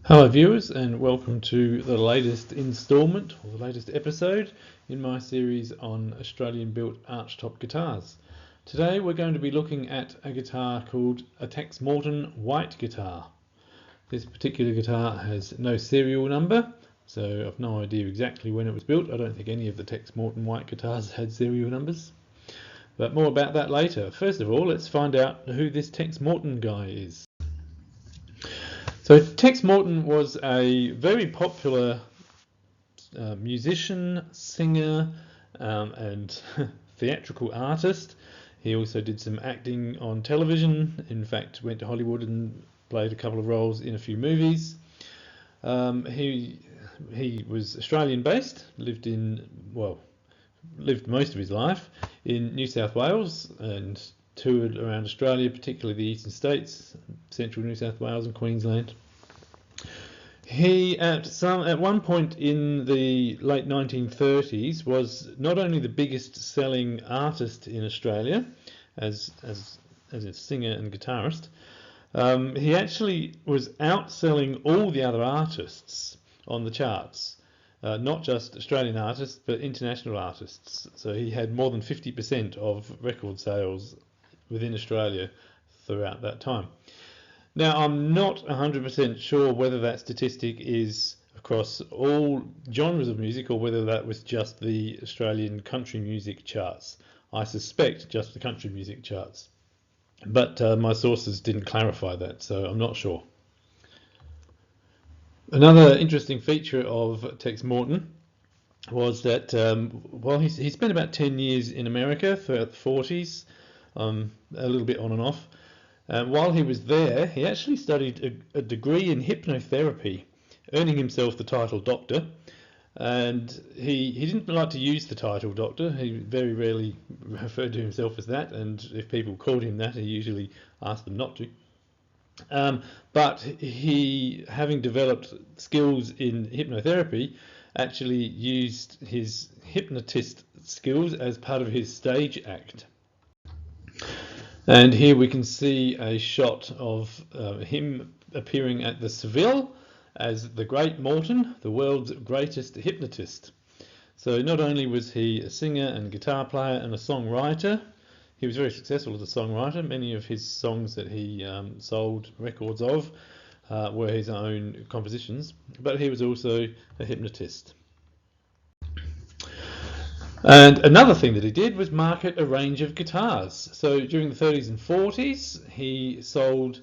Hello viewers, and welcome to the latest instalment or the latest episode in my series on Australian built archtop guitars. Today we're going to be looking at a guitar called a Tex Morton white guitar. This particular guitar has no serial number, so I've no idea exactly when it was built. I don't think any of the Tex Morton white guitars had serial numbers, but more about that later. First of all, let's find out who this Tex Morton guy is. So Tex Morton was a very popular musician, singer, and theatrical artist. He also did some acting on television. In fact, went to Hollywood and played a couple of roles in a few movies. He was Australian based, lived most of his life in New South Wales and toured around Australia, particularly the eastern states, central New South Wales and Queensland. He, at one point in the late 1930s, was not only the biggest selling artist in Australia as a singer and guitarist, he actually was outselling all the other artists on the charts. Not just Australian artists, but international artists. So he had more than 50% of record sales within Australia throughout that time. Now, I'm not 100% sure whether that statistic is across all genres of music or whether that was just the Australian country music charts. I suspect just the country music charts. But my sources didn't clarify that, so I'm not sure. Another interesting feature of Tex Morton was that he spent about 10 years in America throughout the 40s, a little bit on and off. While he was there, he actually studied a degree in hypnotherapy, earning himself the title doctor. And he didn't like to use the title doctor. He very rarely referred to himself as that, and if people called him that, he usually asked them not to. But he, having developed skills in hypnotherapy, actually used his hypnotist skills as part of his stage act. And here we can see a shot of him appearing at the Seville as the Great Morton, the world's greatest hypnotist. So not only was he a singer and guitar player and a songwriter, he was very successful as a songwriter. Many of his songs that he sold records of were his own compositions, but he was also a hypnotist. And another thing that he did was market a range of guitars. So during the 30s and 40s, he sold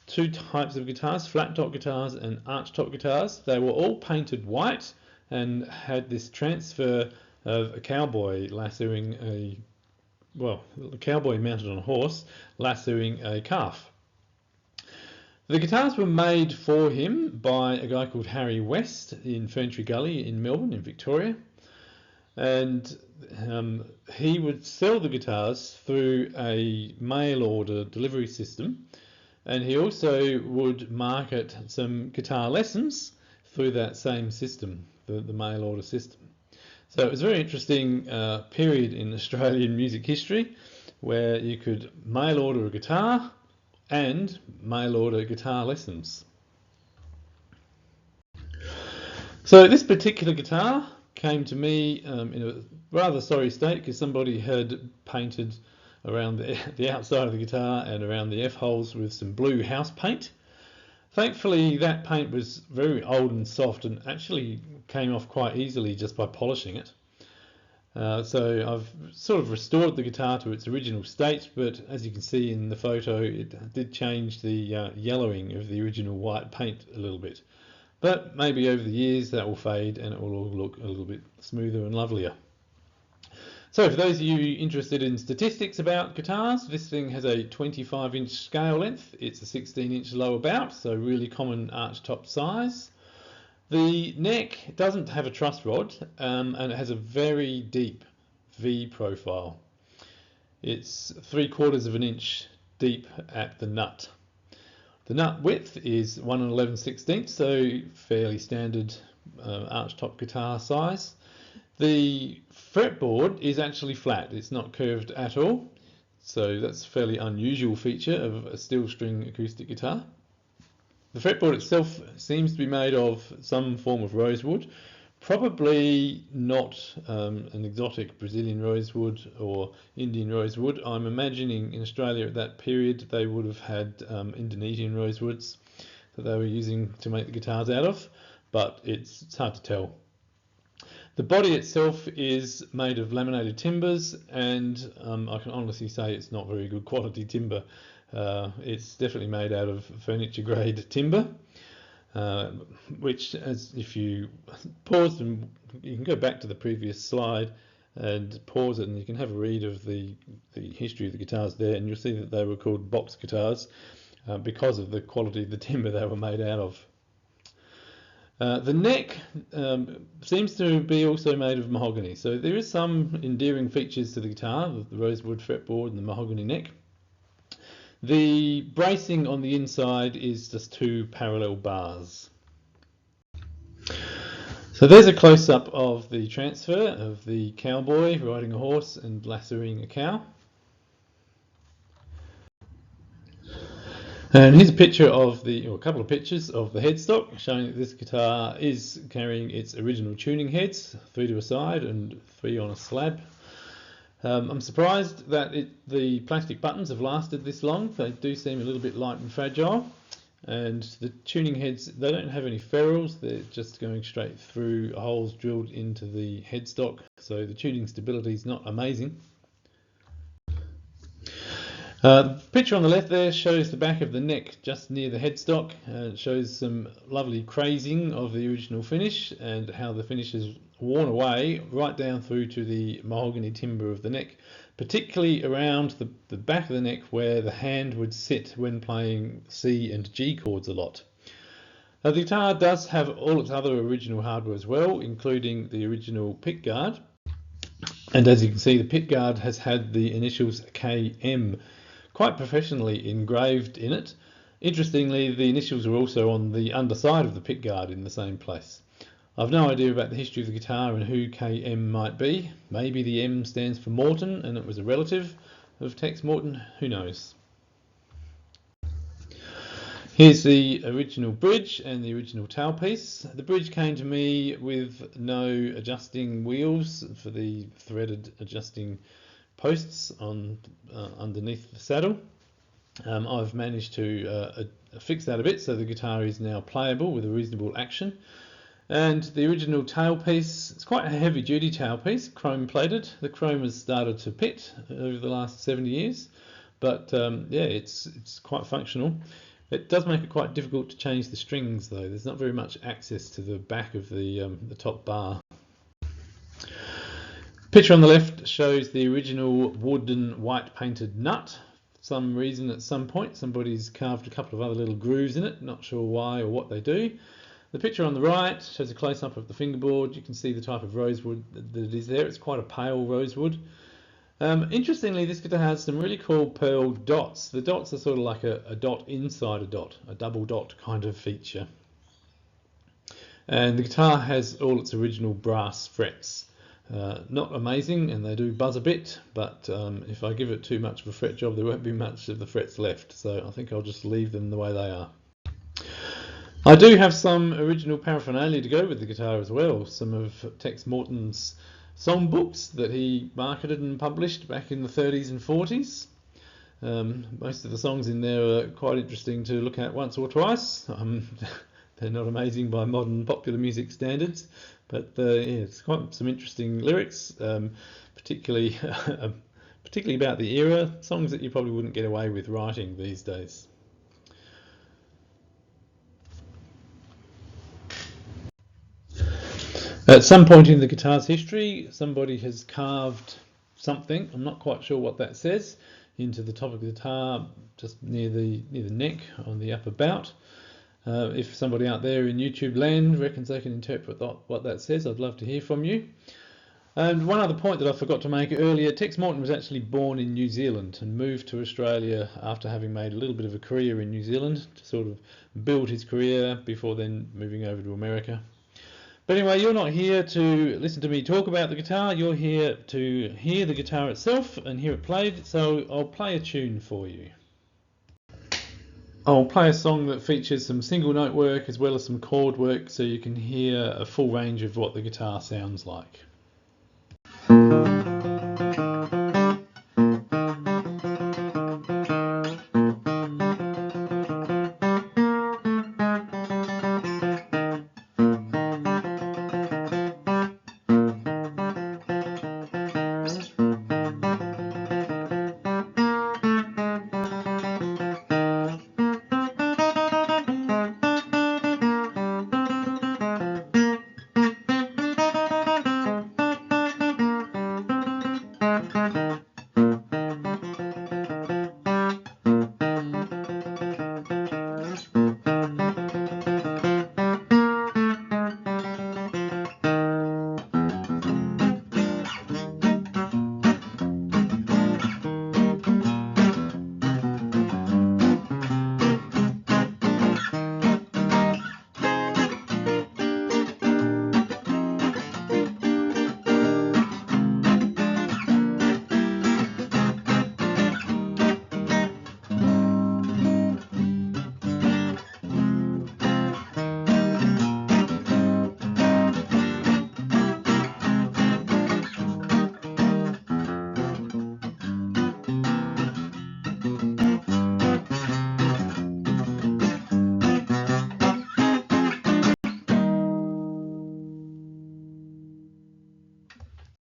two types of guitars, flat top guitars and archtop guitars. They were all painted white and had this transfer of a cowboy lassoing a cowboy mounted on a horse lassoing a calf. The guitars were made for him by a guy called Harry West in Ferntree Gully in Melbourne, in Victoria. And he would sell the guitars through a mail order delivery system, and he also would market some guitar lessons through that same system, the mail order system. So it was a very interesting period in Australian music history where you could mail order a guitar and mail order guitar lessons. So this particular guitar came to me in a rather sorry state because somebody had painted around the outside of the guitar and around the F-holes with some blue house paint. Thankfully that paint was very old and soft and actually came off quite easily just by polishing it. So I've sort of restored the guitar to its original state, but as you can see in the photo, it did change the yellowing of the original white paint a little bit. But maybe over the years that will fade and it will all look a little bit smoother and lovelier. So for those of you interested in statistics about guitars, this thing has a 25-inch scale length. It's a 16-inch lower bout, so really common archtop size. The neck doesn't have a truss rod and it has a very deep V profile. It's 3/4 of an inch deep at the nut. The nut width is 1 11/16, so fairly standard archtop guitar size. The fretboard is actually flat, it's not curved at all, so that's a fairly unusual feature of a steel string acoustic guitar. The fretboard itself seems to be made of some form of rosewood, probably not an exotic Brazilian rosewood or Indian rosewood. I'm imagining in Australia at that period they would have had Indonesian rosewoods that they were using to make the guitars out of, but it's hard to tell. The body itself is made of laminated timbers, and I can honestly say it's not very good quality timber. It's definitely made out of furniture grade timber, which, as if you pause and you can go back to the previous slide and pause it, and you can have a read of the history of the guitars there, and you'll see that they were called box guitars because of the quality of the timber they were made out of. The neck seems to be also made of mahogany, so there is some endearing features to the guitar, the rosewood fretboard and the mahogany neck. The bracing on the inside is just two parallel bars. So there's a close-up of the transfer of the cowboy riding a horse and lassoing a cow. And here's a picture of or a couple of pictures of the headstock, showing that this guitar is carrying its original tuning heads, 3 to a side and 3 on a slab. I'm surprised that the plastic buttons have lasted this long. They do seem a little bit light and fragile. And the tuning heads, they don't have any ferrules, they're just going straight through holes drilled into the headstock, so the tuning stability is not amazing. The picture on the left there shows the back of the neck just near the headstock. It shows some lovely crazing of the original finish and how the finish is worn away right down through to the mahogany timber of the neck, particularly around the back of the neck where the hand would sit when playing C and G chords a lot. Now, the guitar does have all its other original hardware as well, including the original pickguard. And as you can see, the pickguard has had the initials KM quite professionally engraved in it. Interestingly, the initials are also on the underside of the pickguard in the same place. I've no idea about the history of the guitar and who KM might be. Maybe the M stands for Morton and it was a relative of Tex Morton, who knows. Here's the original bridge and the original tailpiece. The bridge came to me with no adjusting wheels for the threaded adjusting posts on underneath the saddle. I've managed to fix that a bit so the guitar is now playable with a reasonable action. And the original tailpiece, it's quite a heavy duty tailpiece, chrome plated. The chrome has started to pit over the last 70 years, but yeah, it's quite functional. It does make it quite difficult to change the strings though. There's not very much access to the back of the top bar. Picture on the left shows the original wooden white painted nut. For some reason at some point somebody's carved a couple of other little grooves in it, not sure why or what they do. The picture on the right shows a close-up of the fingerboard. You can see the type of rosewood that it is there. It's quite a pale rosewood. Interestingly, this guitar has some really cool pearl dots. The dots are sort of like a dot inside a dot, a double dot kind of feature. And the guitar has all its original brass frets. Not amazing, and they do buzz a bit, but if I give it too much of a fret job, there won't be much of the frets left, so I think I'll just leave them the way they are. I do have some original paraphernalia to go with the guitar as well, some of Tex Morton's songbooks that he marketed and published back in the 30s and 40s. Most of the songs in there are quite interesting to look at once or twice. They're not amazing by modern popular music standards, but yeah, it's quite some interesting lyrics, particularly about the era, songs that you probably wouldn't get away with writing these days. At some point in the guitar's history, somebody has carved something, I'm not quite sure what that says, into the top of the guitar, just near the neck on the upper bout. If somebody out there in YouTube land reckons they can interpret what that says, I'd love to hear from you. And one other point that I forgot to make earlier, Tex Morton was actually born in New Zealand and moved to Australia after having made a little bit of a career in New Zealand to sort of build his career before then moving over to America. But anyway, you're not here to listen to me talk about the guitar, you're here to hear the guitar itself and hear it played, so I'll play a tune for you. I'll play a song that features some single note work as well as some chord work so you can hear a full range of what the guitar sounds like.